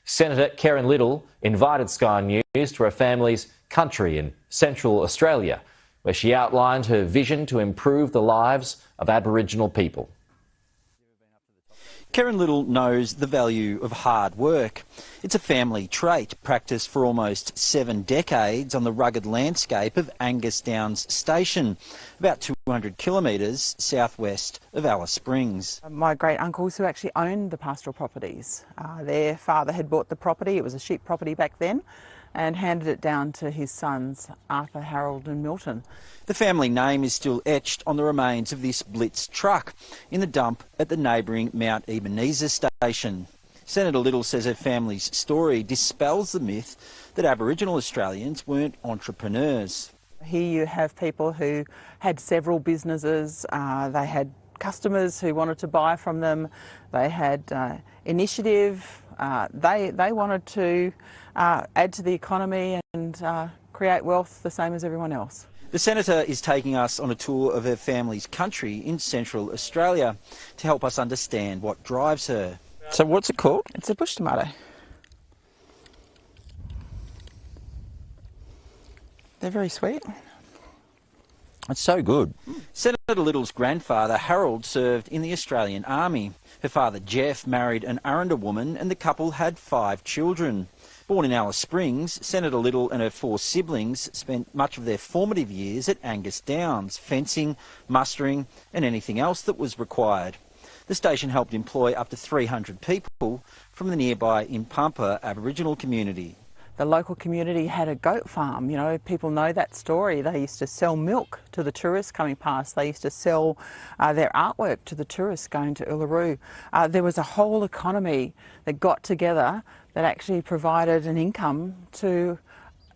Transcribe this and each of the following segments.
Senator Karen Little invited Sky News to her family's country in Central Australia, where she outlined her vision to improve the lives of Aboriginal people. Karen Little knows the value of hard work. It's a family trait practiced for almost 7 decades on the rugged landscape of Angus Downs Station, about 200 kilometres southwest of Alice Springs. My great uncles who actually owned the pastoral properties, their father had bought the property, it was a sheep property back then, and handed it down to his sons, Arthur, Harold and Milton. The family name is still etched on the remains of this Blitz truck in the dump at the neighbouring Mount Ebenezer station. Senator Little says her family's story dispels the myth that Aboriginal Australians weren't entrepreneurs. Here you have people who had several businesses, they had customers who wanted to buy from them, they had initiative, they wanted to add to the economy and create wealth the same as everyone else. The Senator is taking us on a tour of her family's country in Central Australia to help us understand what drives her. So what's it called? It's a bush tomato. They're very sweet. It's so good. Senator Little's grandfather, Harold, served in the Australian Army. Her father, Jeff, married an Aranda woman and the couple had 5 children. Born in Alice Springs, Senator Little and her 4 siblings spent much of their formative years at Angus Downs, fencing, mustering and anything else that was required. The station helped employ up to 300 people from the nearby Impampa Aboriginal community. The local community had a goat farm, you know, people know that story. They used to sell milk to the tourists coming past. They used to sell their artwork to the tourists going to Uluru. There was a whole economy that got together that actually provided an income to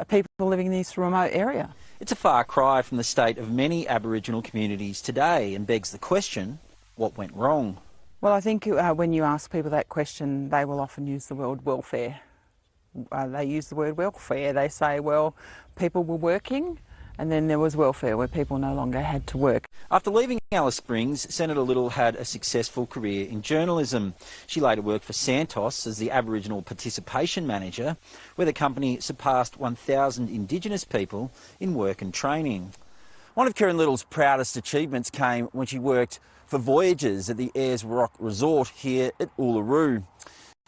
people living in this remote area. It's a far cry from the state of many Aboriginal communities today and begs the question, what went wrong? Well, I think when you ask people that question, they will often use the word welfare. They use the word welfare. They say, well, people were working and then there was welfare where people no longer had to work. After leaving Alice Springs, Senator Little had a successful career in journalism. She later worked for Santos as the Aboriginal Participation Manager, where the company surpassed 1,000 Indigenous people in work and training. One of Karen Little's proudest achievements came when she worked for Voyagers at the Ayers Rock Resort here at Uluru.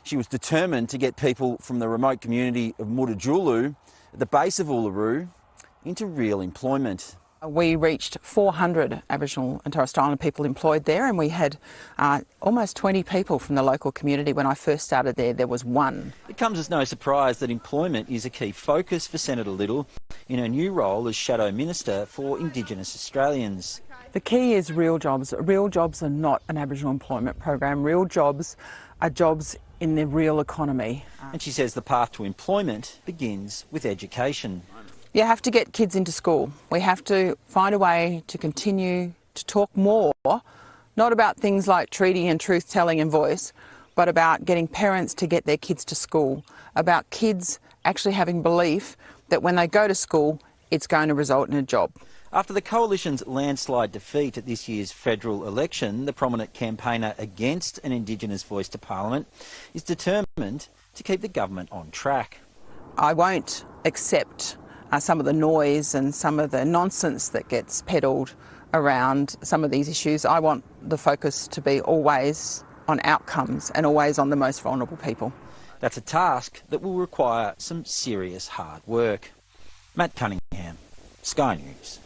She was determined to get people from the remote community of Mutijulu at the base of Uluru into real employment. We reached 400 Aboriginal and Torres Strait Islander people employed there, and we had almost 20 people from the local community. When I first started there was 1. It comes as no surprise that employment is a key focus for Senator Little in her new role as Shadow Minister for Indigenous Australians. The key is real jobs. Real jobs are not an Aboriginal employment program. Real jobs are jobs in the real economy. And she says the path to employment begins with education. You have to get kids into school. We have to find a way to continue to talk more, not about things like treaty and truth-telling and voice, but about getting parents to get their kids to school, about kids actually having belief that when they go to school, it's going to result in a job. After the Coalition's landslide defeat at this year's federal election, the prominent campaigner against an Indigenous voice to Parliament is determined to keep the government on track. I won't accept some of the noise and some of the nonsense that gets peddled around some of these issues. I want the focus to be always on outcomes and always on the most vulnerable people. That's a task that will require some serious hard work. Matt Cunningham, Sky News.